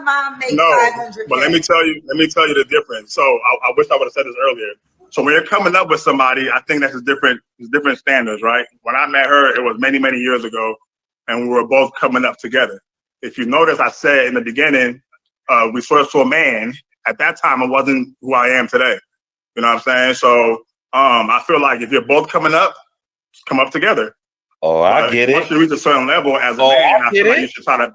Mom made No, 500K. but let me tell you the difference. So I wish I would have said this earlier. So when you're coming up with somebody, I think that's different standards, right? When I met her, it was many, many years ago, and we were both coming up together. If you notice, I said in the beginning, we first saw a man. At that time, I wasn't who I am today. You know what I'm saying? So I feel like if you're both coming up, come up together. Oh, I get it. Once you reach a certain level as a man, I feel like you should try to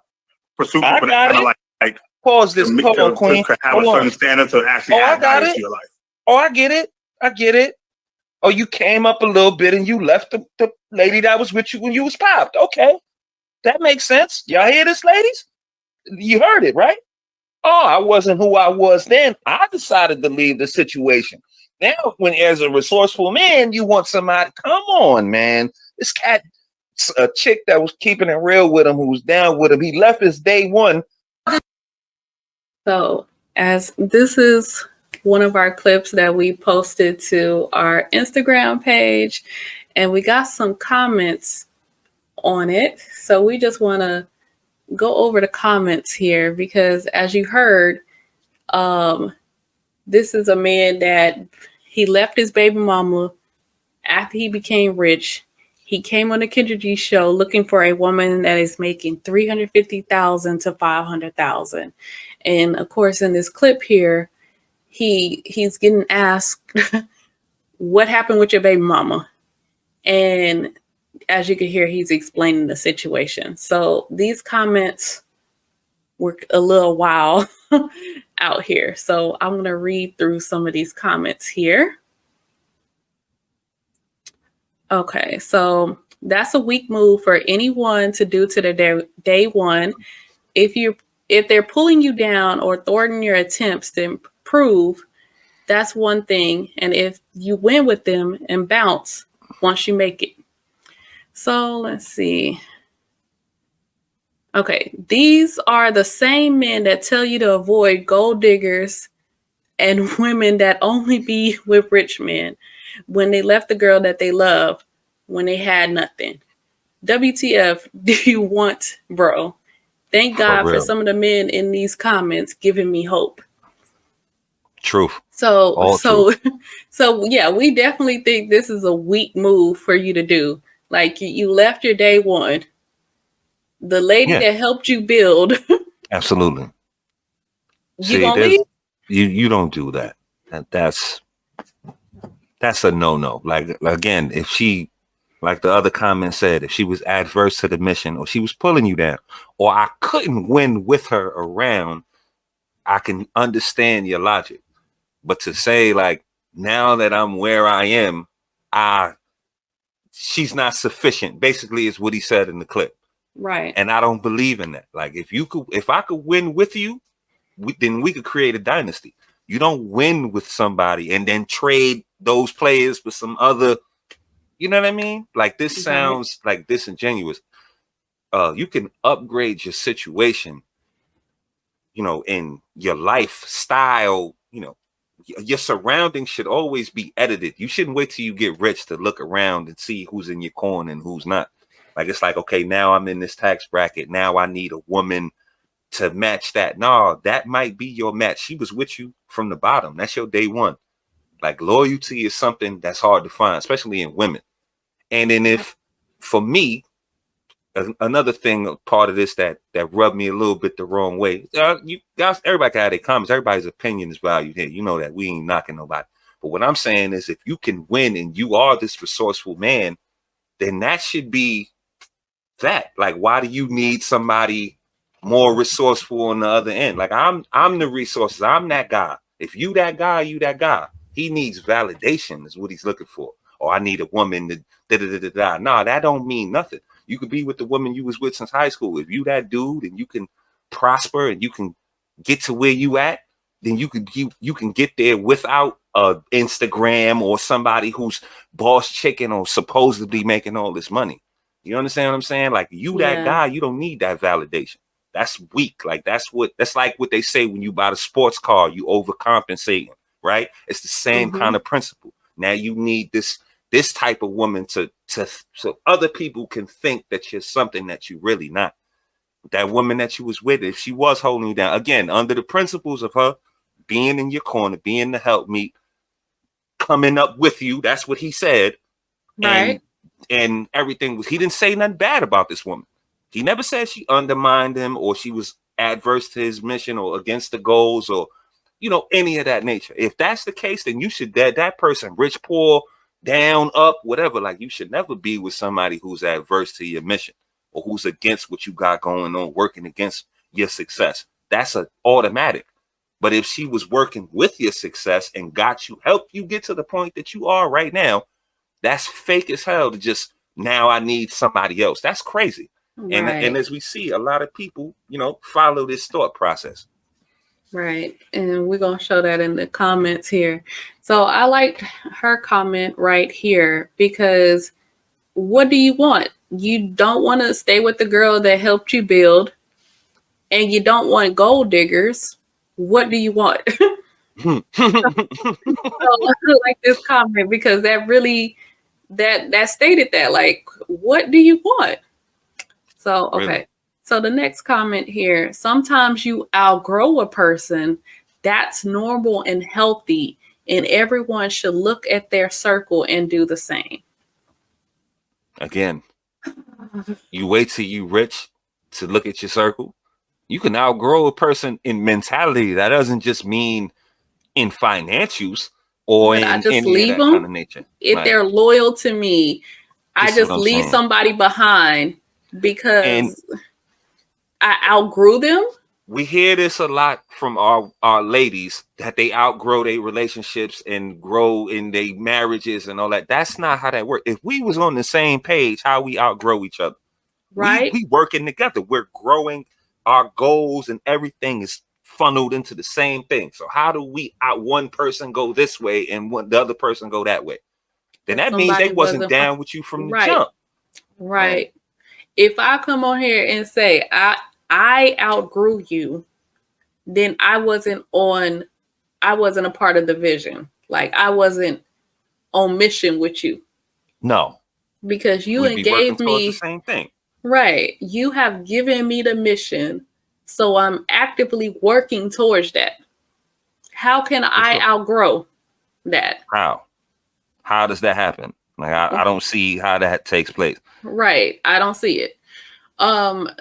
pursue people that kind of like pause this. Hold on, Queen. To have a certain standard to actually add value to your life. Oh, I get it. Oh, you came up a little bit and you left the lady that was with you when you was popped. Okay, that makes sense. Y'all hear this, ladies? You heard it, right? Oh, I wasn't who I was then. I decided to leave the situation. Now, when as a resourceful man, you want somebody. Come on, man. This cat, a chick that was keeping it real with him, who was down with him. He left his day one. So, as this is one of our clips that we posted to our Instagram page, and we got some comments on it. So we just want to go over the comments here because, as you heard, this is a man that he left his baby mama after he became rich. He came on the Kendra G show looking for a woman that is making $350,000 to $500,000. And of course, in this clip here, he's getting asked, what happened with your baby mama? And as you can hear, he's explaining the situation. So these comments were a little wild out here. So I'm going to read through some of these comments here. Okay, so that's a weak move for anyone to do to their day one. If they're pulling you down or thwarting your attempts to improve, that's one thing. And if you win with them and bounce once you make it. So let's see. Okay, these are the same men that tell you to avoid gold diggers and women that only be with rich men when they left the girl that they love when they had nothing. WTF do you want, bro? Thank God for some of the men in these comments giving me hope. Truth. So yeah, we definitely think this is a weak move for you to do. Like you left your day one. The lady that helped you build. Absolutely. You gonna leave? You don't do that. That's a no-no. Like again, if she, like the other comment said, if she was adverse to the mission or she was pulling you down, or I couldn't win with her around, I can understand your logic. But to say like, now that I'm where I am, she's not sufficient, basically is what he said in the clip. Right. And I don't believe in that. Like if I could win with you, then we could create a dynasty. You don't win with somebody and then trade those players for some other, you know what I mean? Like this sounds like disingenuous. You can upgrade your situation, you know, in your lifestyle, you know, your surroundings should always be edited. You shouldn't wait till you get rich to look around and see who's in your corner and who's not. Like, it's like, okay, now I'm in this tax bracket. Now I need a woman to match that. No, that might be your match. She was with you from the bottom. That's your day one. Like, loyalty is something that's hard to find, especially in women. And then if, for me, another thing, part of this that rubbed me a little bit the wrong way. You guys, everybody can have their comments. Everybody's opinion is valued here. You know that. We ain't knocking nobody. But what I'm saying is, if you can win and you are this resourceful man, then that should be that. Like, why do you need somebody more resourceful on the other end? Like, I'm the resources. I'm that guy. If you that guy, you that guy. He needs validation is what he's looking for. Or I need a woman to da-da-da-da-da. Nah, that don't mean nothing. You could be with the woman you was with since high school. If you that dude and you can prosper and you can get to where you at, then you can get there without Instagram or somebody who's boss chicken or supposedly making all this money. You understand what I'm saying? Like, you that guy, you don't need that validation. That's weak. Like, that's like what they say when you buy the sports car, you overcompensating, right? It's the same kind of principle. Now you need this type of woman to so other people can think that you're something that you're really not. that woman that you was with, if she was holding you down, again, under the principles of her being in your corner, being the helpmeet, coming up with you, that's what he said, Right. and everything was, he didn't say nothing bad about this woman. He never said she undermined him or she was adverse to his mission or against the goals or, you know, any of that nature. If that's the case, then you should, that person, rich, poor, down, up, whatever, like you should never be with somebody who's adverse to your mission or who's against what you got going on, working against your success. That's an automatic. But if she was working with your success and helped you get to the point that you are right now, that's fake as hell to just, now I need somebody else. That's crazy. Right. And as we see, a lot of people, you know, follow this thought process. Right. And we're going to show that in the comments here. So I liked her comment right here because what do you want? You don't want to stay with the girl that helped you build, and you don't want gold diggers. What do you want? So I like this comment because that really, that stated that, like, what do you want? So, okay. Really? So the next comment here, sometimes you outgrow a person. That's normal and healthy, and everyone should look at their circle and do the same. Again, you wait till you rich to look at your circle. You can outgrow a person in mentality. That doesn't just mean in financials or But I in just any of leave that kind of them. nature. If Like, they're loyal to me, I this is what just I'm leave saying. somebody behind And because I outgrew them. we hear this a lot from our ladies, that they outgrow their relationships and grow in their marriages and all that. That's not how that works. If we was on the same page, how we outgrow each other? Right. We working together. We're growing. Our goals and everything is funneled into the same thing. So how do we out one person go this way and the other person go that way? Then Because that means they somebody wasn't wasn't down with you from the right. jump. Right. If I come on here and say I outgrew you, then I wasn't a part of the vision. Like I wasn't on mission with you No, because you we'd be working gave towards the me same thing. right. You have given me the mission, so I'm actively working towards that. How can For I sure. outgrow that? How does that happen? Like I don't see how that takes place. Right. I don't see it.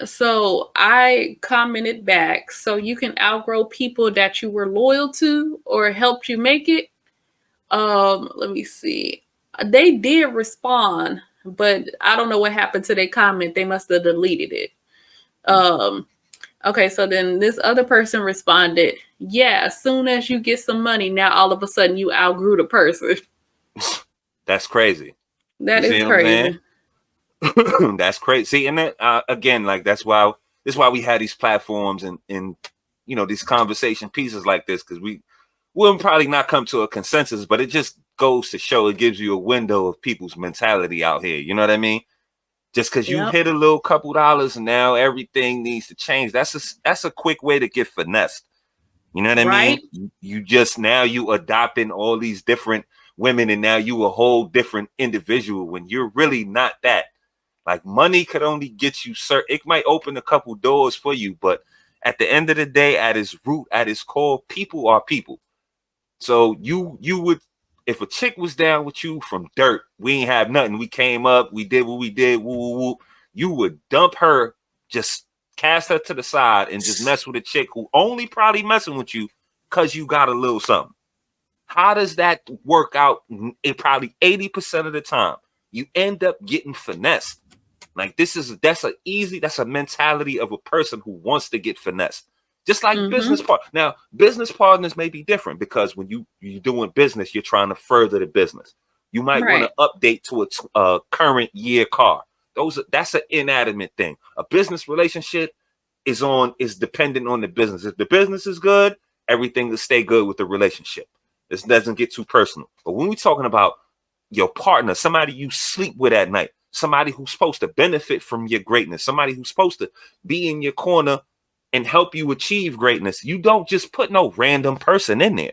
So I commented back. So you can outgrow people that you were loyal to or helped you make it. Let me see. They did respond, but I don't know what happened to their comment. They must have deleted it. Okay, so then this other person responded, yeah, as soon as you get some money, now all of a sudden you outgrew the person. That's crazy. That You see is what I'm crazy. saying? That's crazy. See, and that, again, like that's why we had these platforms and you know, these conversation pieces like this, because we will probably not come to a consensus, but it just goes to show, it gives you a window of people's mentality out here. You know what I mean? Just because you Yep. hit a little couple dollars and now everything needs to change. That's a quick way to get finessed. You know what I Right? mean? You just, now you adopting all these different women and now you a whole different individual when you're really not that. Like money could only get you certain, it might open a couple doors for you, but at the end of the day, at its root, at its core, people are people. So you would, if a chick was down with you from dirt, we ain't have nothing. We came up, we did what we did, woo, woo, woo. You would dump her, just cast her to the side and just mess with a chick who only probably messing with you because you got a little something. How does that work out? It probably 80% of the time, you end up getting finessed. Like that's a mentality of a person who wants to get finessed. Just like business part. Now, business partners may be different because when you're doing business, you're trying to further the business. You might want Right. to update to a current year car. That's an inanimate thing. A business relationship is dependent on the business. If the business is good, everything will stay good with the relationship. This doesn't get too personal. But when we're talking about your partner, somebody you sleep with at night, somebody who's supposed to benefit from your greatness, somebody who's supposed to be in your corner and help you achieve greatness, you don't just put no random person in there.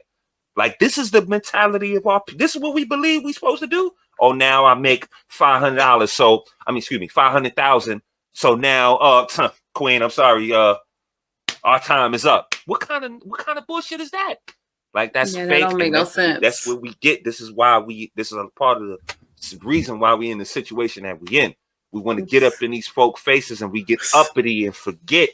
Like, this is the mentality of this is what we believe we're supposed to do. Oh, now I make $500. So, I mean, excuse me, 500,000. So now, Queen, I'm sorry, our time is up. What kind of bullshit is that? Like, that's Yeah, that fake. don't make And no that's sense. what we get. This is a part of the reason why we in the situation that we in. We want to get up in these folk faces and we get uppity and forget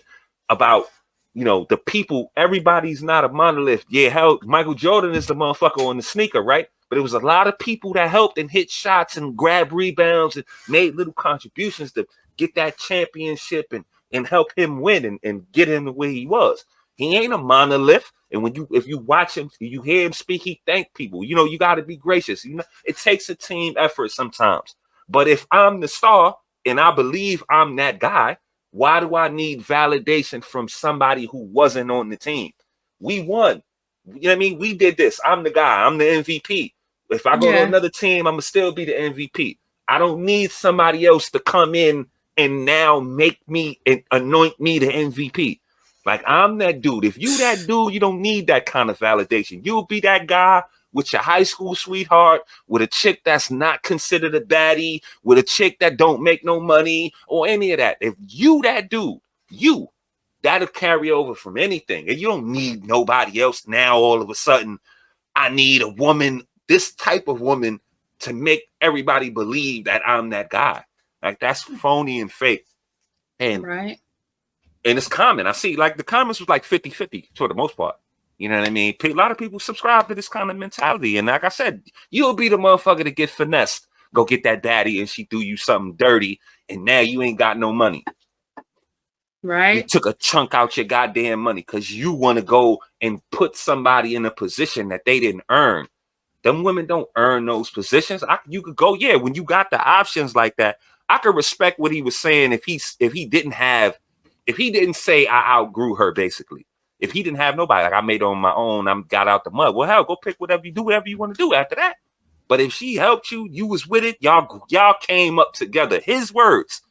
about, the people. Everybody's not a monolith. Yeah, hell, Michael Jordan is the motherfucker on the sneaker, right? But it was a lot of people that helped and hit shots and grabbed rebounds and made little contributions to get that championship and help him win and get him the way he was. He ain't a monolith. And if you watch him, you hear him speak, he thank people. You got to be gracious. It takes a team effort sometimes. But if I'm the star and I believe I'm that guy, why do I need validation from somebody who wasn't on the team? We won. You know what I mean? We did this. I'm the guy. I'm the MVP. If I go to another team, I'm going to still be the MVP. I don't need somebody else to come in and now make me and anoint me the MVP. Like, I'm that dude. If you that dude, you don't need that kind of validation. You'll be that guy with your high school sweetheart, with a chick that's not considered a baddie, with a chick that don't make no money or any of that. If you that dude, that'll carry over from anything. And you don't need nobody else now. All of a sudden, I need a woman, this type of woman, to make everybody believe that I'm that guy. Like, that's phony and fake. And right. And it's common. I see, like, the comments was like 50-50 for the most part. You know what I mean? A lot of people subscribe to this kind of mentality. And like I said, you'll be the motherfucker to get finessed. Go get that daddy and she do you something dirty. And now you ain't got no money. Right. You took a chunk out your goddamn money because you want to go and put somebody in a position that they didn't earn. Them women don't earn those positions. You could go, yeah, when you got the options like that, I could respect what he was saying if he didn't say I outgrew her, basically. If he didn't have nobody, like, I made it on my own, I got out the mud. Well, hell, go pick whatever you want to do after that. But if she helped you, you was with it, y'all came up together. His words.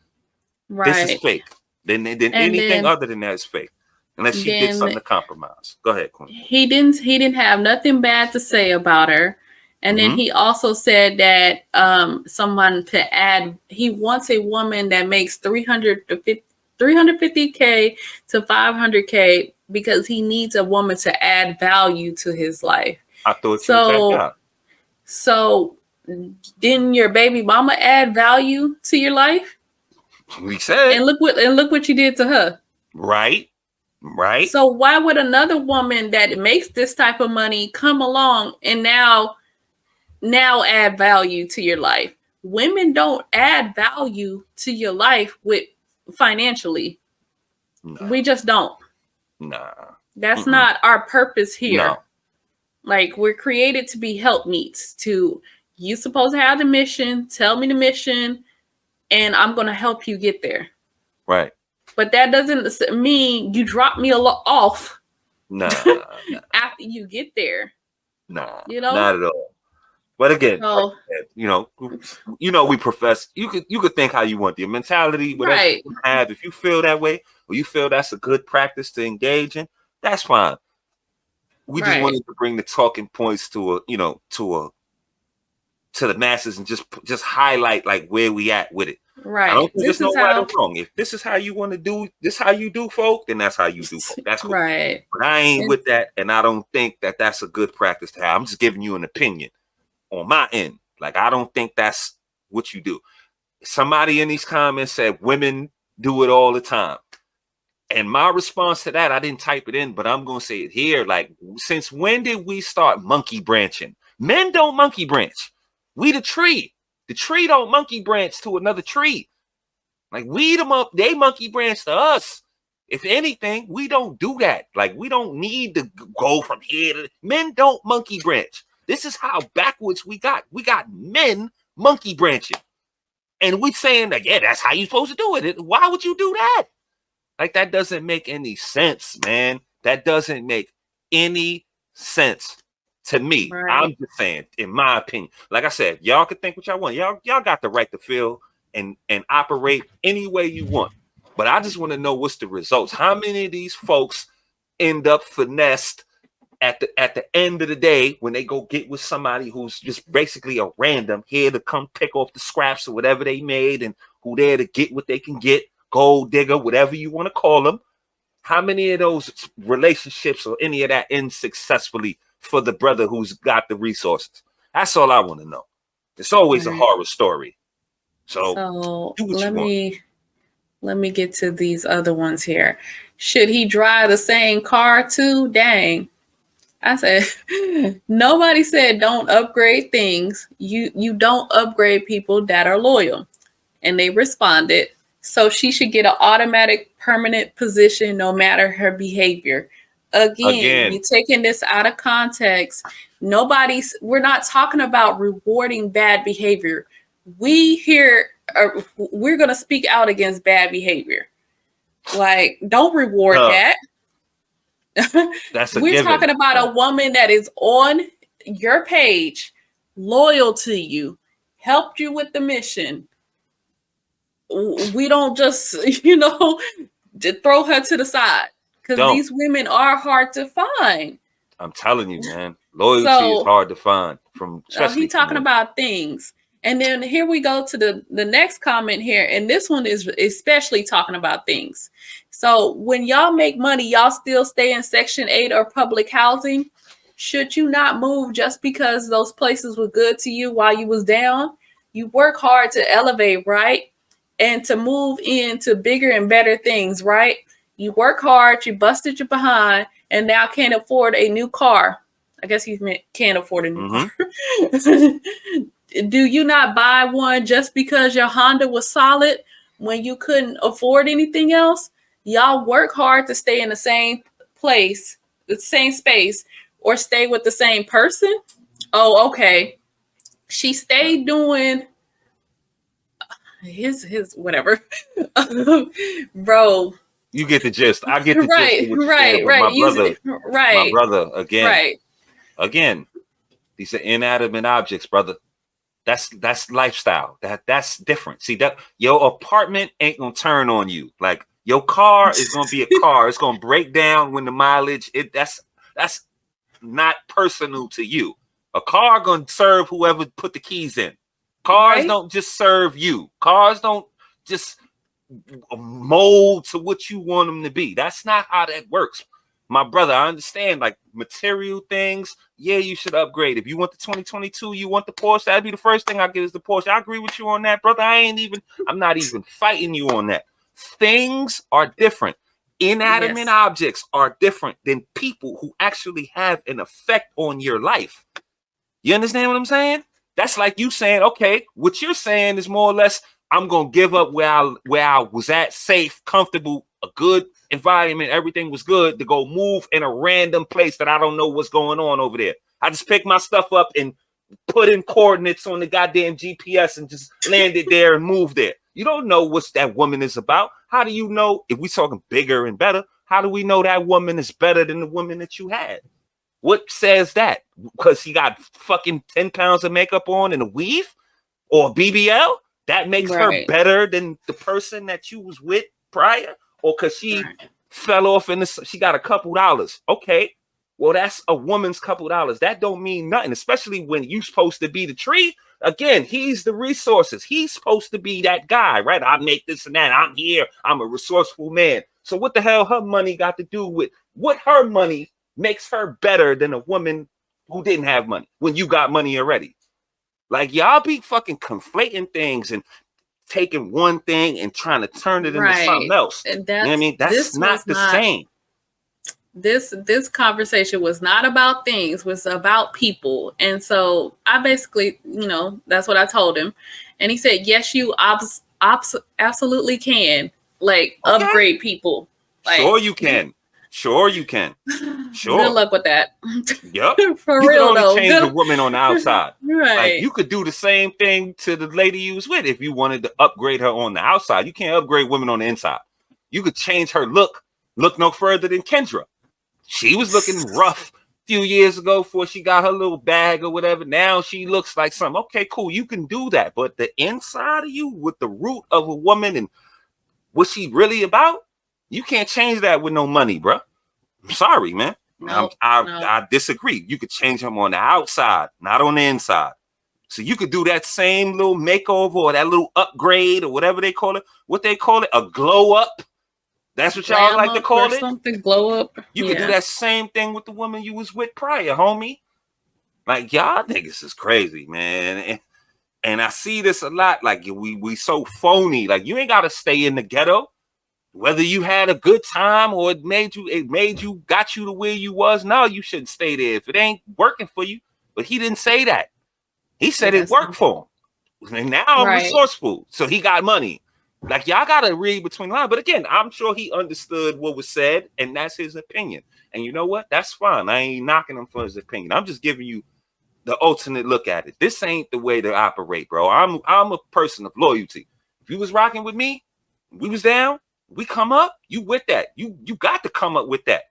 Right. This is fake. Then anything other than that is fake. Unless she did something to compromise. Go ahead, Queen. He didn't have nothing bad to say about her. And then he also said that someone to add, he wants a woman that makes 350K to 500K because he needs a woman to add value to his life. I thought you was that guy. So didn't your baby mama add value to your life? We said. And look what you did to her. Right. So why would another woman that makes this type of money come along and now add value to your life? Women don't add value to your life with financially. Nah. We just don't. Nah. That's not our purpose here. No. Like, we're created to be helpmeets. You supposed to have the mission, tell me the mission, and I'm going to help you get there. Right. But that doesn't mean you drop me off. Nah. After you get there. Nah. You know? Not at all. But again, so, we profess. You could think how you want. Your mentality, whatever you have. If you feel that way, or you feel that's a good practice to engage in, that's fine. We just wanted to bring the talking points to the masses and just highlight like where we at with it. Right. I don't think there's no right or wrong. If this is how you want to do, this how you do, folk, then that's how you do, folk. That's cool. Right. But I ain't with that, and I don't think that that's a good practice to have. I'm just giving you an opinion on my end. Like, I don't think that's what you do. Somebody in these comments said women do it all the time. And my response to that, I didn't type it in, but I'm going to say it here. Like, since when did we start monkey branching? Men don't monkey branch. We the tree. The tree don't monkey branch to another tree. Like, they monkey branch to us. If anything, we don't do that. Like, we don't need to go from here to... Men don't monkey branch. This is how backwards we got. We got men monkey branching. And we saying that, yeah, that's how you're supposed to do it. Why would you do that? Like, that doesn't make any sense, man. That doesn't make any sense to me. Right. I'm just saying, in my opinion. Like I said, y'all can think what y'all want. Y'all got the right to feel and operate any way you want. But I just want to know what's the results. How many of these folks end up finessed at the end of the day when they go get with somebody who's just basically a random here to come pick off the scraps or whatever they made and who there to get what they can get? gold digger, whatever you want to call them. How many of those relationships or any of that ends successfully for the brother who's got the resources? That's all I want to know. It's always a Right. horror story. So So do what let you want. me get to these other ones here. Should he drive the same car too? Dang. I said nobody said don't upgrade things. You don't upgrade people that are loyal. And they responded, so she should get an automatic permanent position no matter her behavior. Again, Again, you taking this out of context. We're not talking about rewarding bad behavior. We're going to speak out against bad behavior. Like, don't reward that. that's a We're given. talking about a woman that is on your page, loyal to you, helped you with the mission. We don't just, throw her to the side, because Don't. these women are hard to find. I'm telling you, man. Loyalty is So hard to find he especially from talking women. about things. And then here we go to the next comment here. And this one is especially talking about things. So when y'all make money, y'all still stay in Section 8 or public housing? Should you not move just because those places were good to you while you was down? You work hard to elevate, right? And to move into bigger and better things, right? You work hard, you busted your behind, and now can't afford a new car. I guess he meant can't afford a new car. Do you not buy one just because your Honda was solid when you couldn't afford anything else? Y'all work hard to stay in the same place, the same space, or stay with the same person. Oh, okay. She stayed doing his whatever. Bro. You get the gist. I get the gist Right, of what you're saying. right, But right. my Right, brother, again, right. these are inanimate objects, brother. That's lifestyle. That's different. See, that your apartment ain't gonna turn on you. Like your car is gonna be a car. It's gonna break down when the mileage. That's not personal to you. A car gonna serve whoever put the keys in. Cars Right? don't just serve you. Cars don't just mold to what you want them to be. That's not how that works. My brother, I understand like material things. Yeah, you should upgrade. If you want the 2022, you want the Porsche, that'd be the first thing I get is the Porsche. I agree with you on that, brother. I'm not even fighting you on that. Things are different. Inanimate Yes. objects are different than people who actually have an effect on your life. You understand what I'm saying? That's like you saying, okay, what you're saying is more or less, I'm gonna give up where I was at, safe, comfortable, a good environment, everything was good, to go move in a random place that I don't know what's going on over there. I just pick my stuff up and put in coordinates on the goddamn GPS and just landed there and moved there. You don't know what that woman is about. How do you know, if we're talking bigger and better, how do we know that woman is better than the woman that you had? What says that? Because she got fucking 10 pounds of makeup on and a weave or BBL? That makes her Right. better than the person that you was with prior? Or because she fell off in she got a couple dollars. Okay, well, that's a woman's couple dollars. That don't mean nothing, especially when you supposed to be the tree. Again, he's the resources. He's supposed to be that guy, right? I make this and that. I'm here. I'm a resourceful man. So what the hell her money got to do with what her money makes her better than a woman who didn't have money when you got money already? Like, y'all be fucking conflating things and taking one thing and trying to turn it into something else. And You know what I mean? That's not the same. This conversation was not about things, was about people. And so I basically, that's what I told him. And he said, yes, you absolutely can, like, upgrade people. Like, sure you can. Sure you can. Sure. Good luck with that. Yep. For you real, can only though. change the woman on the outside. Right. Like, you could do the same thing to the lady you was with if you wanted to upgrade her on the outside. You can't upgrade women on the inside. You could change her look no further than Kendra. She was looking rough a few years ago before she got her little bag or whatever. Now she looks like something. Okay, cool. You can do that. But the inside of you with the root of a woman and what she really about, you can't change that with no money, bro. I'm sorry, man. No. I disagree. You could change them on the outside, not on the inside. So you could do that same little makeover or that little upgrade or whatever they call it. What they call it? A glow up. That's what y'all Glam like to up or call it. something, glow up. You could do that same thing with the woman you was with prior, homie. Like, y'all niggas is crazy, man. And I see this a lot. Like, we so phony. Like, you ain't gotta stay in the ghetto. Whether you had a good time or got you to where you was. No, you shouldn't stay there if it ain't working for you. But he didn't say that. He said it worked for him. And now I'm resourceful. So he got money. Like, y'all gotta read between the lines. But again, I'm sure he understood what was said, and that's his opinion. And you know what? That's fine. I ain't knocking him for his opinion. I'm just giving you the alternate look at it. This ain't the way to operate, bro. I'm a person of loyalty. If you was rocking with me, we was down, we come up, you with that. You got to come up with that.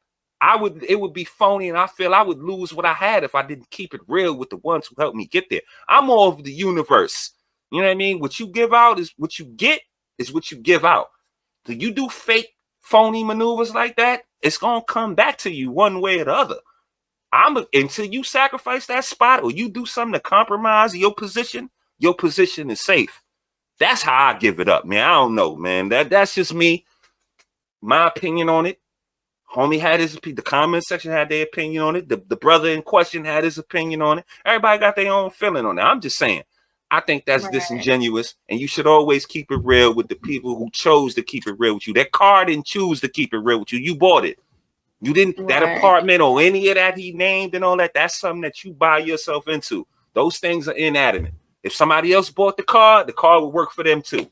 It would be phony, and I feel I would lose what I had if I didn't keep it real with the ones who helped me get there. I'm all over the universe. You know what I mean? What you give out is what you get, is what you give out. So you do fake, phony maneuvers like that, it's gonna come back to you one way or the other. Until you sacrifice that spot or you do something to compromise your position is safe. That's how I give it up, man. I don't know, man. That's just me. My opinion on it. Homie had the comment section had their opinion on it. The brother in question had his opinion on it. Everybody got their own feeling on it. I'm just saying, I think that's disingenuous, and you should always keep it real with the people who chose to keep it real with you. That car didn't choose to keep it real with you. You bought it. You didn't, that apartment or any of that he named and all that, that's something that you buy yourself into. Those things are inanimate. If somebody else bought the car would work for them too.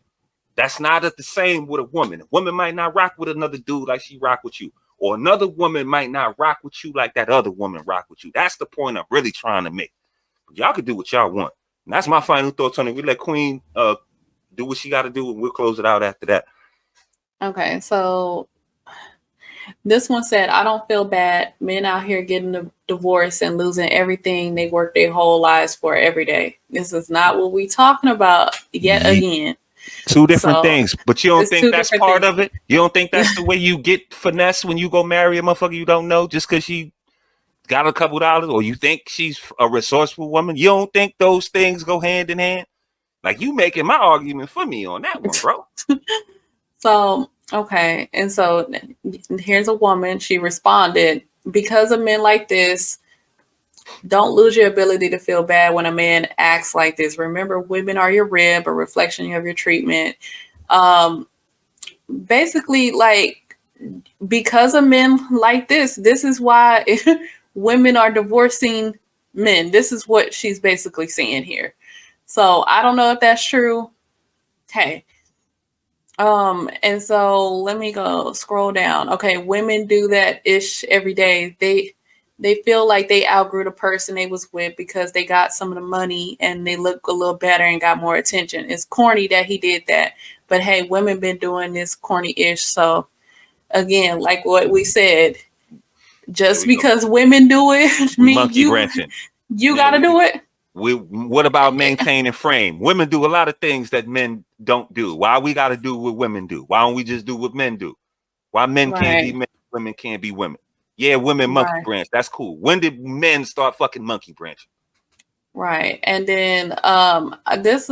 That's not the same with a woman. A woman might not rock with another dude like she rock with you. Or another woman might not rock with you like that other woman rock with you. That's the point I'm really trying to make. Y'all can do what y'all want. And that's my final thoughts on it. We let Queen do what she got to do, and we'll close it out after that. Okay, so this one said, I don't feel bad. Men out here getting a divorce and losing everything they work their whole lives for every day. This is not what we talking about yet again. Two different things, but you don't think that's part of it? You don't think that's the way you get finesse when you go marry a motherfucker you don't know just because she got a couple dollars, or you think she's a resourceful woman? You don't think those things go hand in hand? Like, you making my argument for me on that one, bro. So, okay. And so here's a woman. She responded, because of men like this, don't lose your ability to feel bad when a man acts like this. Remember, women are your rib, a reflection of your treatment. Basically, like, because of men like this is why women are divorcing men. This is what she's basically saying here. So I don't know if that's true. Hey. And so let me go scroll down. Okay, women do that ish every day. They feel like they outgrew the person they was with because they got some of the money and they look a little better and got more attention. It's corny that he did that. But hey, women been doing this corny-ish. So again, like what we said, just because women do it, mean you gotta do it. What about maintaining frame? Women do a lot of things that men don't do. Why we got to do what women do? Why don't we just do what men do? Why men can't be men, women can't be women? Yeah, women monkey branch. That's cool. When did men start fucking monkey branch? Right. And then this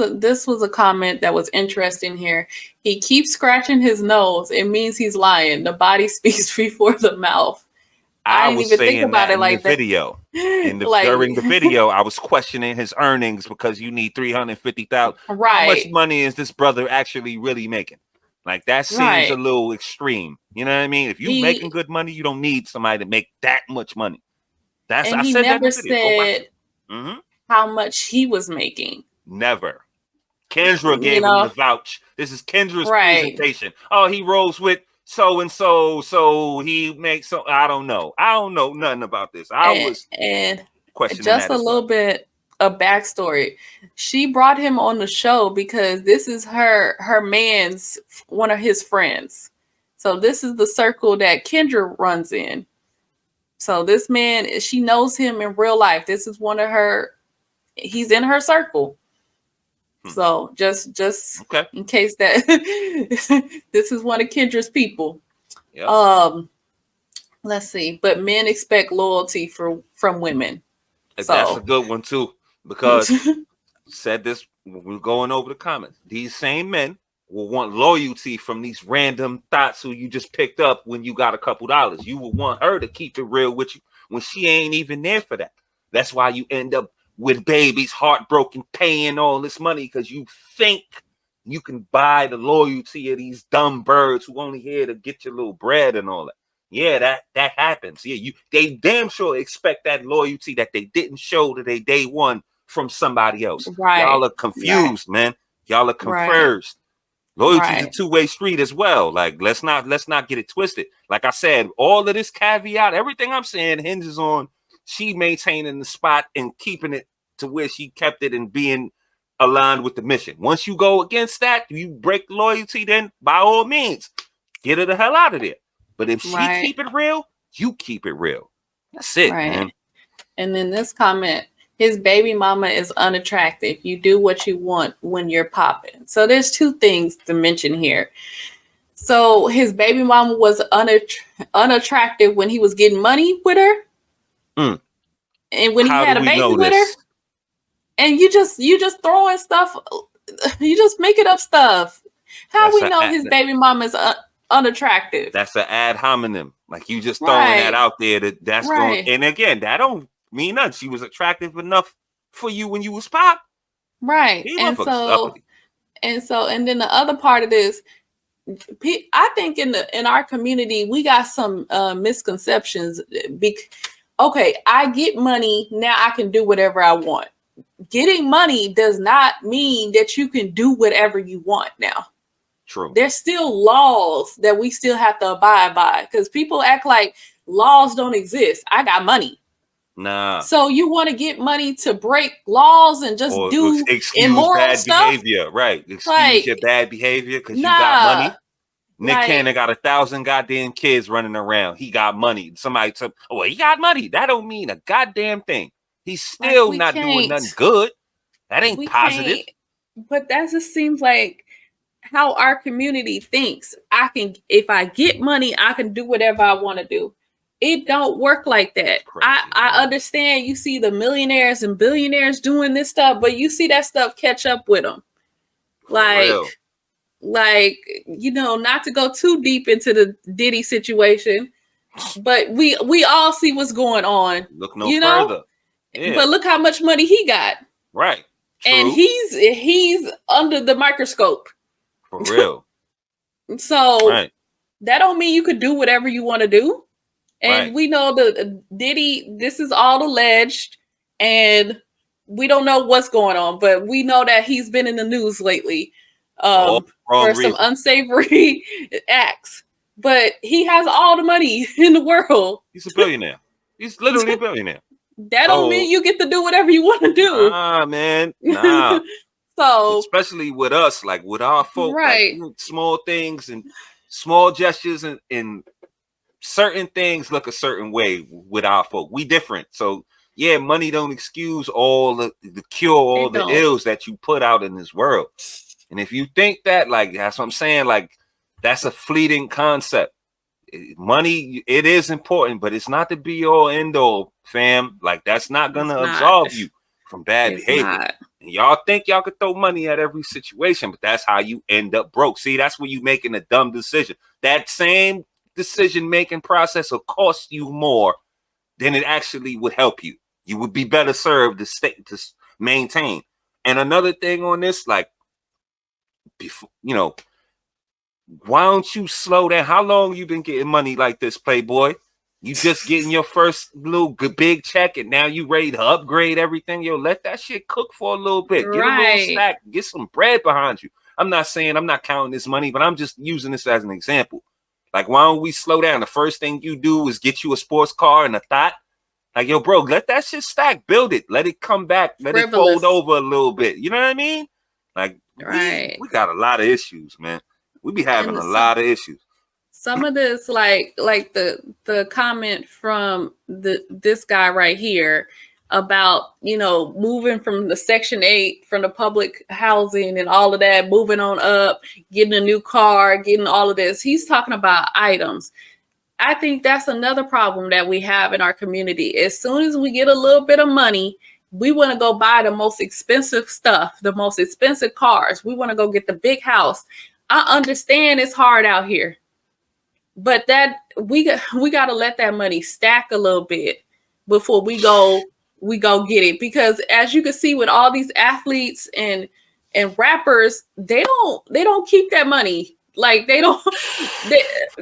was a comment that was interesting here. He keeps scratching his nose. It means he's lying. The body speaks before the mouth. I didn't even think about it like that. Video. During the video, I was questioning his earnings because you need 350,000. Right. How much money is this brother actually really making? Like, that seems a little extreme. You know what I mean? If you making good money, you don't need somebody to make that much money. He never said how much he was making. Never. Kendra gave him the vouch. This is Kendra's presentation. Oh, he rolls with so and so he makes so. I don't know nothing about this. I was questioning just a little bit of backstory. She brought him on the show because this is her man's one of his friends. So this is the circle that Kendra runs in. So this man, she knows him in real life. This is one of her. He's in her circle. So just in case that this is one of Kendra's people. Yep. Let's see. But men expect loyalty from women. So. That's a good one too, because said this when we were going over the comments. These same men will want loyalty from these random thoughts who you just picked up when you got a couple dollars. You will want her to keep it real with you when she ain't even there for that. That's why you end up with babies heartbroken, paying all this money because you think you can buy the loyalty of these dumb birds who only here to get your little bread and all that. Yeah, that happens. Yeah, they damn sure expect that loyalty that they didn't show to they day one from somebody else. Y'all Right. are confused, man. Y'all are Right. confused. Loyalty is a Right. two-way street as well. Like, let's not get it twisted. Like I said, all of this caveat, everything I'm saying hinges on she maintaining the spot and keeping it to where she kept it and being aligned with the mission. Once you go against that, you break loyalty, then by all means, get her the hell out of there. But if she Right. keep it real, you keep it real. That's it, Right. man. And then this comment, his baby mama is unattractive. You do what you want when you're popping. So there's two things to mention here. So his baby mama was unattractive when he was getting money with her. Mm. And when he How had do a we baby know with this? her. And you just throwing stuff. You just making up stuff. How That's we a- know his baby mama is unattractive? That's an ad hominem. Like you just throwing that Right. out there that's going. Right. And again, that don't mean nothing. She was attractive enough for you when you was pop. Right. These And motherfuckers so uppity. and then the other part of this, I think in our community we got some misconceptions. Okay, I get money now. I can do whatever I want. Getting money does not mean that you can do whatever you want now. True. There's still laws that we still have to abide by because people act like laws don't exist. I got money. Nah. So you want to get money to break laws and just Or do excuse immoral bad stuff? behavior. Right. Excuse Like, your bad behavior because you got nah. money. Nick Like, Cannon got 1,000 goddamn kids running around. He got money. Somebody took, oh, he got money. That don't mean a goddamn thing. He's still we not doing can't. nothing good. That ain't We positive. can't. But that just seems like how our community thinks. If I get money, I can do whatever I want to do. It don't work like that. Crazy, I understand you see the millionaires and billionaires doing this stuff, but you see that stuff catch up with them. Like, you know, not to go too deep into the Diddy situation, but we all see what's going on. Look no further. Yeah. But look how much money he got. Right. True. And he's under the microscope. For real. So that don't mean you could do whatever you want to do. And we know the Diddy, this is all alleged, and we don't know what's going on, but we know that he's been in the news lately for some unsavory acts. But he has all the money in the world. He's a billionaire. He's literally a billionaire. That don't mean you get to do whatever you want to do. Nah, man. Nah. So especially with us, like with our folk, like small things and small gestures and certain things look a certain way with our folk. We different. So yeah, money don't excuse all the cure all the ills that you put out in this world. And if you think that, like, that's what I'm saying, like, that's a fleeting concept. Money, it is important, but it's not the be all end all, fam. Like, that's not gonna absolve you from bad behavior. And y'all think y'all could throw money at every situation, but that's how you end up broke. See, that's when you making a dumb decision. That same decision making process will cost you more than it actually would help you. You would be better served to maintain. And another thing on this, like, before, you know, why don't you slow down? How long you been getting money like this, Playboy? You just getting your first little big check and now you ready to upgrade everything. Yo, let that shit cook for a little bit. Get a little stack, get some bread behind you. I'm not saying I'm not counting this money, but I'm just using this as an example. Like, why don't we slow down? The first thing you do is get you a sports car and a thought. Like, yo, bro, let that shit stack, build it, let it come back, let it fold over a little bit. You know what I mean? Like, we got a lot of issues, man. We be having a lot of issues. Some of this, like the comment from this guy right here about, you know, moving from the Section 8, from the public housing and all of that, moving on up, getting a new car, getting all of this. He's talking about items. I think that's another problem that we have in our community. As soon as we get a little bit of money We want to go buy the most expensive stuff, the most expensive cars. We want to go get the big house. I understand it's hard out here, but that we got to let that money stack a little bit before we go get it. Because as you can see with all these athletes and rappers, they don't keep that money. Like they don't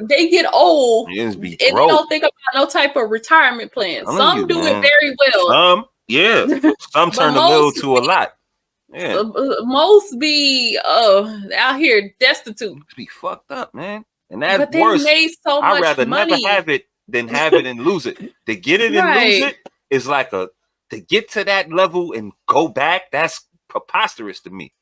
they get old You just and be they broke. don't think about no type of retirement plan. Telling Some you, do it man. very well. Some, yeah. Some But turn a little to a lot. Yeah. most be out here destitute. Be fucked up, man. And that's But they worse. made so I'd much rather never money. have it than have it and lose it. To get it and lose Right. it is like to get to that level and go back, that's preposterous to me.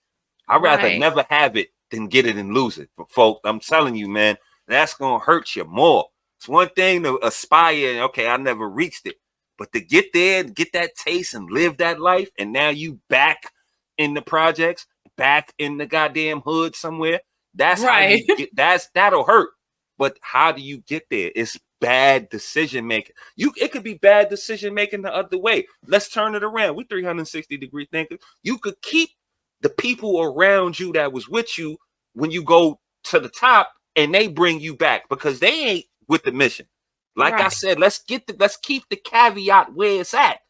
I'd rather Right. never have it than get it and lose it. But folks, I'm telling you, man, that's gonna hurt you more. It's one thing to aspire and okay, I never reached it. But to get there, get that taste and live that life, and now you back in the projects, back in the goddamn hood somewhere. That's how you Right. get that'll hurt. But how do you get there? It's bad decision making. It could be bad decision making the other way. Let's turn it around. We 360-degree thinkers. You could keep the people around you that was with you when you go to the top and they bring you back because they ain't with the mission. Like I Right. said, let's keep the caveat where it's at.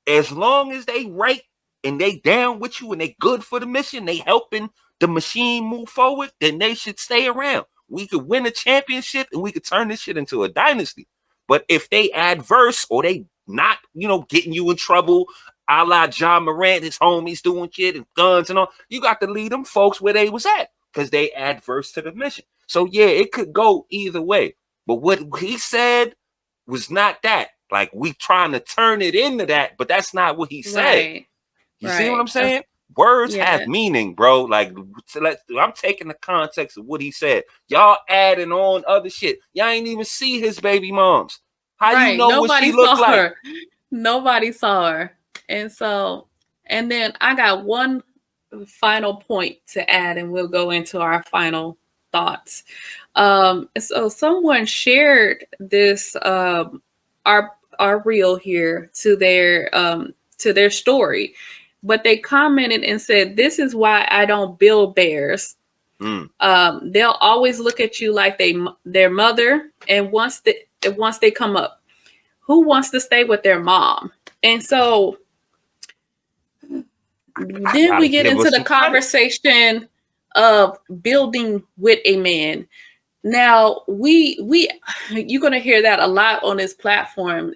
As long as they right and they down with you and they good for the mission, they helping the machine move forward, then they should stay around. We could win a championship and we could turn this shit into a dynasty. But if they adverse or they not, getting you in trouble, a la John Morant, his homies doing shit and guns and all, you got to lead them folks where they was at because they adverse to the mission. So yeah, it could go either way. But what he said was not that. Like we trying to turn it into that, but that's not what he said. Right. You see what I'm Right. saying? Words Yeah. have meaning, bro. Like I'm taking the context of what he said. Y'all adding on other shit. Y'all ain't even see his baby moms. How you Right. know what Nobody she look saw like? her. Nobody saw her. And then I got one final point to add, and we'll go into our final thoughts. So someone shared this our reel here to their story, but they commented and said, "This is why I don't build bears. They'll always look at you like their mother, and once they come up, who wants to stay with their mom?" And so then we get into the conversation of building with a man. Now you're going to hear that a lot on this platform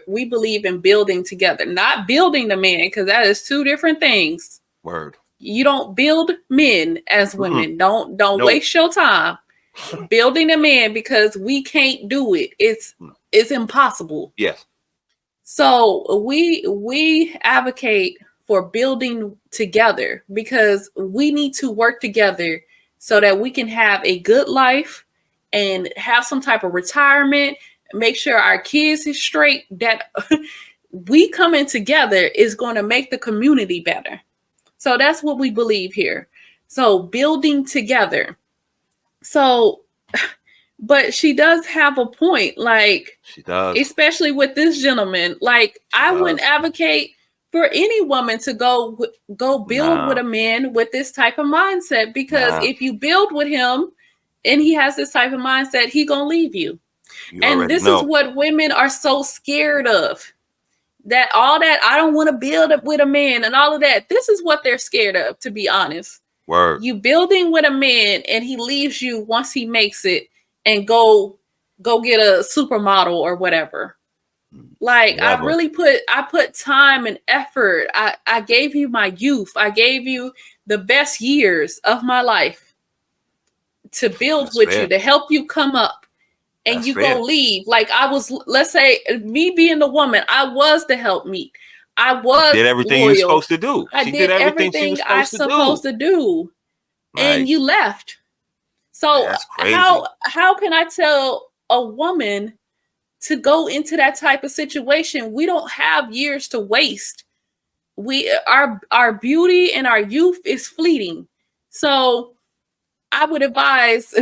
we believe in building together, not building the man, because that is two different things. Word. You don't build men as women. Don't Nope. waste your time building a man because we can't do it. It's impossible. Yes. So we advocate for building together because we need to work together so that we can have a good life and have some type of retirement, make sure our kids is straight. That we coming together is going to make the community better. So that's what we believe here. So building together. So, but she does have a point, like she does, especially with this gentleman. Like I wouldn't advocate for any woman to go build with a man with this type of mindset, because if you build with him and he has this type of mindset, he gonna leave you. And this is what women are so scared of. That I don't want to build up with a man and all of that. This is what they're scared of, to be honest. Word. You building with a man and he leaves you once he makes it and go get a supermodel or whatever. Like I put time and effort. I gave you my youth. I gave you the best years of my life to build with you, to help you come up. And you go leave. Like I was, let's say me being the woman, I was the helpmeet. I was did everything loyal. you were supposed to do. I did everything I was supposed to do. And you left. So how can I tell a woman to go into that type of situation? We don't have years to waste. Our beauty and our youth is fleeting. So I would advise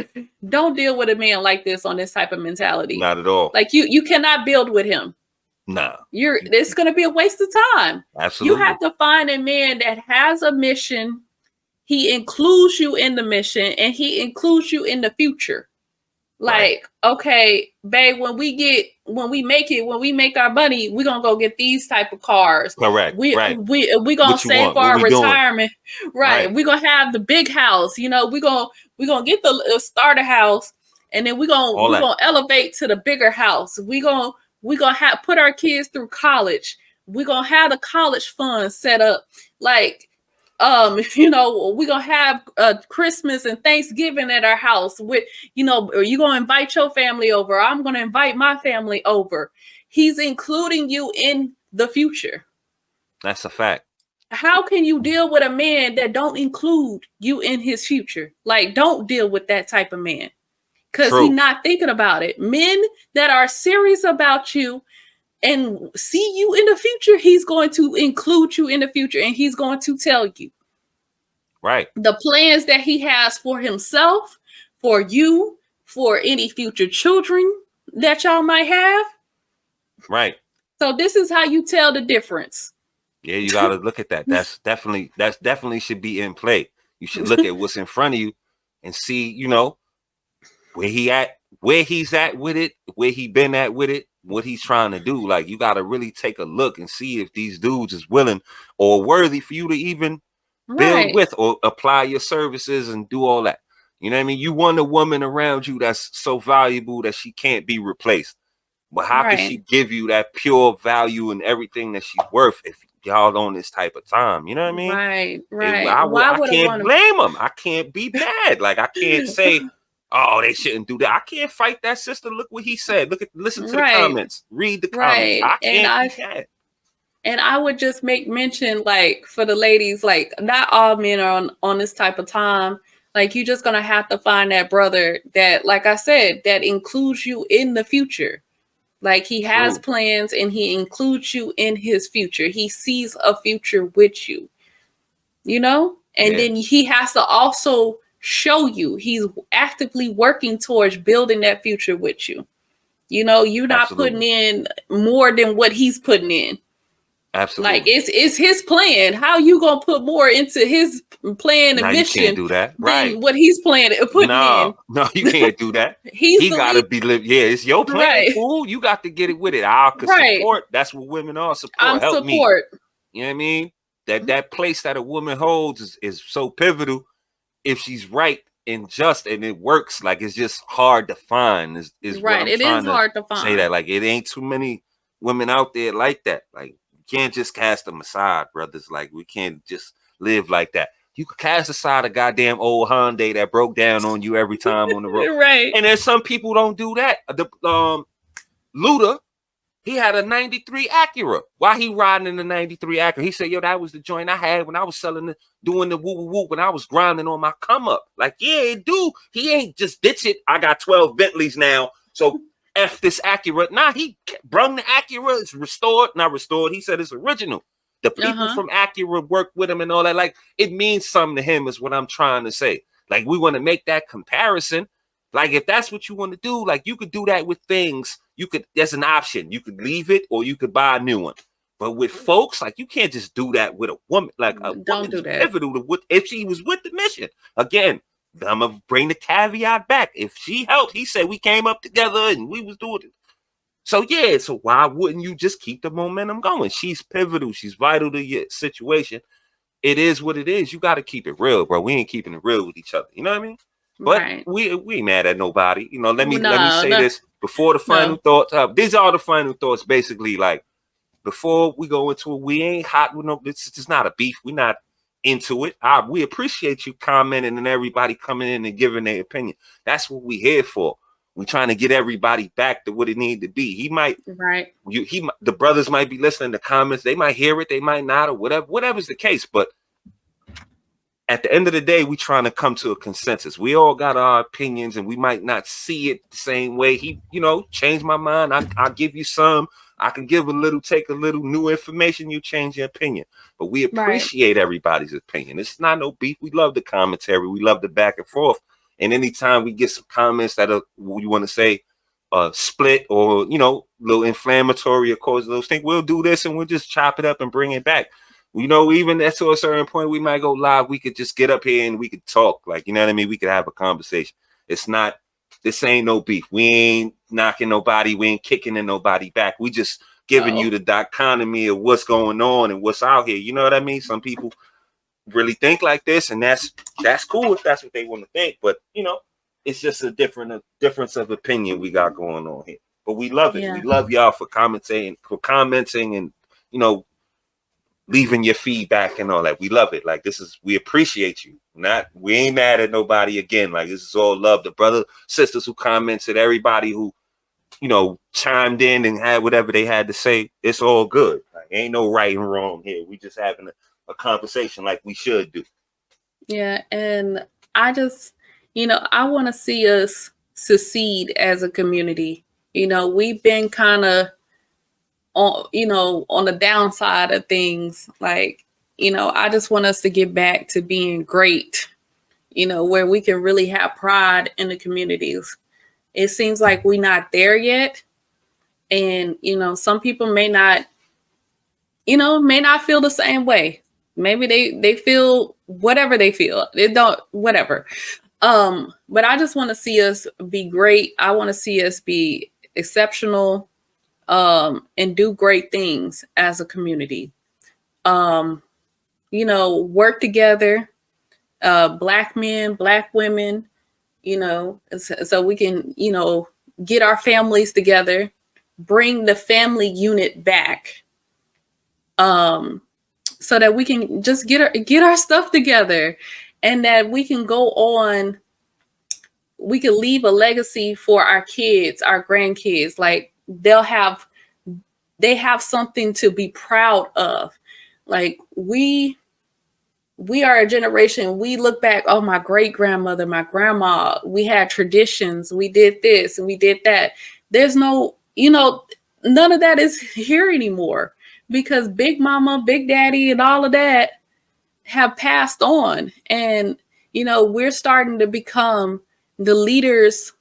don't deal with a man like this on this type of mentality. Not at all. Like you cannot build with him. Nah. It's going to be a waste of time. Absolutely. You have to find a man that has a mission. He includes you in the mission, and he includes you in the future. Like, okay, babe, when we make our money, we're gonna go get these type of cars. Correct. We Right. we gonna What you save want? for What our we doing? retirement. Right. We're gonna have the big house. You know, we're gonna get the starter house, and then we're gonna elevate to the bigger house. We're gonna have put our kids through college. We're gonna have the college fund set up. Like, you know, we're gonna have Christmas and Thanksgiving at our house with, you know, you're gonna invite your family over. I'm gonna invite my family over. He's including you in the future. That's a fact. How can you deal with a man that don't include you in his future? Like, don't deal with that type of man, because he's not thinking about it. Men that are serious about you and see you in the future, he's going to include you in the future, and he's going to tell you the plans that he has for himself, for you, for any future children that y'all might have. Right. So this is how you tell the difference. Yeah, you got to look at that. That's definitely should be in play. You should look at what's in front of you and see, you know, where he's at with it, where he been at with it, what he's trying to do. Like, you got to really take a look and see if these dudes is willing or worthy for you to even build with or apply your services and do all that. You know what I mean? You want a woman around you that's so valuable that she can't be replaced. But how can she give you that pure value and everything that she's worth if y'all on this type of time? You know what I mean? Right. I can't blame them. I can't be bad. Like, I can't say, oh, they shouldn't do that. I can't fight that sister. Look what he said. Listen to the comments. Read the comments. I can't be bad. And I would just make mention, like, for the ladies, like, not all men are on this type of time. Like, you're just gonna have to find that brother that, like I said, that includes you in the future. Like, he has plans and he includes you in his future. He sees a future with you, you know? And then he has to also show you he's actively working towards building that future with you. You know, you're not putting in more than what he's putting in. Absolutely. Like, it's his plan. How you gonna put more into his plan and mission? You can't do that. Than what he's planning putting in. No, you can't do that. He gotta be lived. Yeah, it's your plan. Fool. You got to get it with it. I can support. That's what women are. Help me. You know what I mean? That place that a woman holds is so pivotal if she's right and just and it works. Like, it's just hard to find. Is what I'm it trying is hard to find. Say that. Like, it ain't too many women out there like that. Like, you can't just cast them aside, brothers. Like, we can't just live like that. You could cast aside a goddamn old Hyundai that broke down on you every time on the road. And then some people don't do that. The Luda, he had a 93 Acura. Why he riding in the 93 Acura? He said, yo, that was the joint I had when I was doing the woo-woo-woo, when I was grinding on my come up. Like, yeah, dude, he ain't just ditch it. I got 12 Bentleys now, so F this Acura. Nah, he brung the Acura. It's restored. Not restored. He said it's original. The people from Acura work with him and all that. Like, it means something to him is what I'm trying to say. Like, we want to make that comparison. Like, if that's what you want to do, like, you could do that with things. There's an option. You could leave it or you could buy a new one. But with folks, like, you can't just do that with a woman. Like, a woman is pivotal to if she was with the mission. Again, I'm going to bring the caveat back. If she helped, he said we came up together and we was doing it. So, yeah, so why wouldn't you just keep the momentum going? She's pivotal. She's vital to your situation. It is what it is. You got to keep it real, bro. We ain't keeping it real with each other. You know what I mean? But we ain't mad at nobody. You know, let me say this before the final thoughts. These are the final thoughts, basically. Like, before we go into it, we ain't hot with no. It's not a beef. We're not into it. We appreciate you commenting and everybody coming in and giving their opinion. That's what we here for. We're trying to get everybody back to what it needs to be. He might, the brothers might be listening to comments. They might hear it, they might not, or whatever's the case. But at the end of the day, we trying to come to a consensus. We all got our opinions, and we might not see it the same way. He, changed my mind. I'll give you some. I can give a little, take a little new information. You change your opinion, but we appreciate everybody's opinion. It's not no beef. We love the commentary. We love the back and forth. And anytime we get some comments that you want to say, split or little inflammatory or cause those things, we'll do this and we'll just chop it up and bring it back. Even at to a certain point, we might go live. We could just get up here and we could talk, like, you know what I mean? We could have a conversation. This ain't no beef. We ain't knocking nobody. We ain't kicking in nobody back. We just giving you the dichotomy of what's going on and what's out here. You know what I mean? Some people really think like this, and that's cool if that's what they want to think. But it's just a difference of opinion we got going on here. But we love it. Yeah. We love y'all for commenting, and leaving your feedback and all that. We love it. Like, we appreciate you. We ain't mad at nobody again. Like, this is all love. The brother, sisters who commented, everybody who, chimed in and had whatever they had to say. It's all good. Like, ain't no right and wrong here. We just having a conversation like we should do. Yeah. And I just, I want to see us succeed as a community. We've been kind of on the downside of things. Like, I just want us to get back to being great, where we can really have pride in the communities. It seems like we're not there yet. And, some people may not feel the same way. Maybe they feel whatever they feel. They don't, whatever. But I just want to see us be great. I want to see us be exceptional, and do great things as a community. Work together, Black men, Black women, so we can, get our families together, bring the family unit back, so that we can just get our stuff together, and that we can go on. We can leave a legacy for our kids, our grandkids. Like, they have something to be proud of. Like, we are a generation, we look back, oh, my great grandmother, my grandma, we had traditions, we did this and we did that. There's no, none of that is here anymore, because Big Mama, Big Daddy, and all of that have passed on. And, we're starting to become the leaders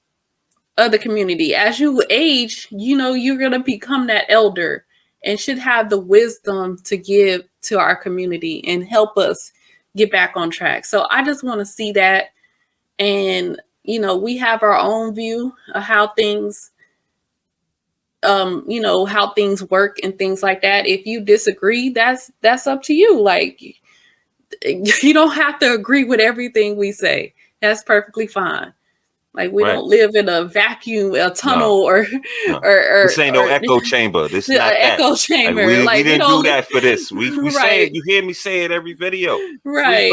of the community. As you age, you're going to become that elder and should have the wisdom to give to our community and help us get back on track. So I just want to see that. And, we have our own view of how things, how things work and things like that. If you disagree, that's up to you. Like, you don't have to agree with everything we say. That's perfectly fine. Like, we don't live in a vacuum, a tunnel, or this ain't no echo chamber. This is not that. Echo chamber. Like, we didn't do that for this. We say it. You hear me say it every video. Right.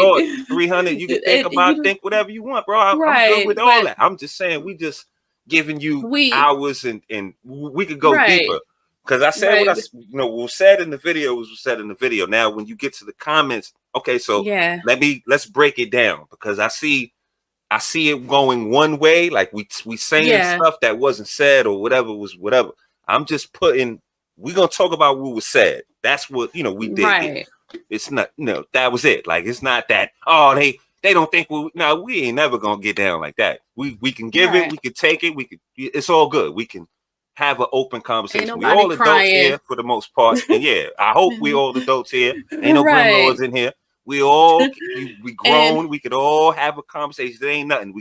300. You can think whatever you want, bro. I'm good with all that. I'm just saying, we just giving you hours, and we could go deeper. Because I said what was said in the video was said in the video. Now, when you get to the comments, okay, so let's break it down, because I see it going one way, like we saying stuff that wasn't said or whatever was whatever. I'm just putting, we're gonna talk about what was said. That's what we did. Right. It's not that was it. Like, it's not that they don't think we ain't never gonna get down like that. We can give it, we can take it, it's all good. We can have an open conversation. We all adults here for the most part. And I hope we all adults here. Ain't no grandmas in here. We all we grown. We could all have a conversation. There ain't nothing.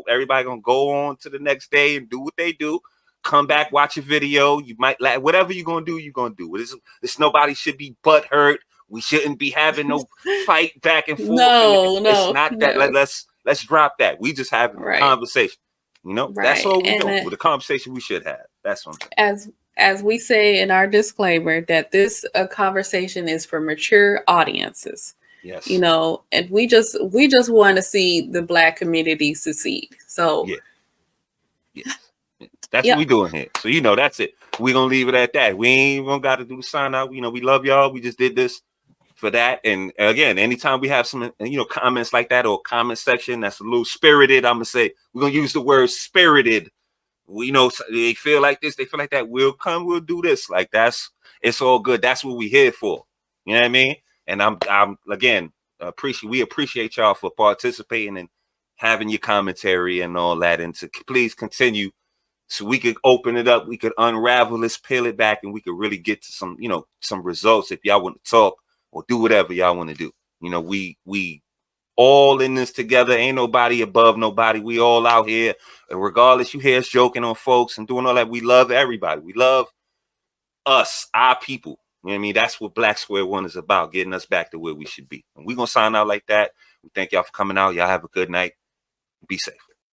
Everybody gonna go on to the next day and do what they do. Come back, watch a video. You might whatever you're gonna do, you're gonna do. This nobody should be butt hurt. We shouldn't be having no fight back and forth. No, it's not that. Let's drop that. We just having a conversation. That's all we're doing with the conversation we should have. That's what I'm saying. As we say in our disclaimer, that this conversation is for mature audiences. Yes. And we just want to see the Black community succeed. So that's what we doing here. So that's it. We're gonna leave it at that. We ain't gonna got to do the sign out. We love y'all. We just did this for that. And again, anytime we have some comments like that, or comment section that's a little spirited, I'm gonna say we're gonna use the word spirited. They feel like this, they feel like that. We'll do this. Like, it's all good. That's what we here for. You know what I mean? And I'm again we appreciate y'all for participating and having your commentary and all that, and to please continue so we could open it up, we could unravel this, peel it back, and we could really get to some, you know, some results if y'all want to talk or do whatever y'all want to do. You know, we all in this together. Ain't nobody above nobody. We all out here. And regardless, you hear us joking on folks and doing all that. We love everybody. We love us, our people. You know what I mean? That's what Black Square One is about, getting us back to where we should be. And we're going to sign out like that. We thank y'all for coming out. Y'all have a good night. Be safe.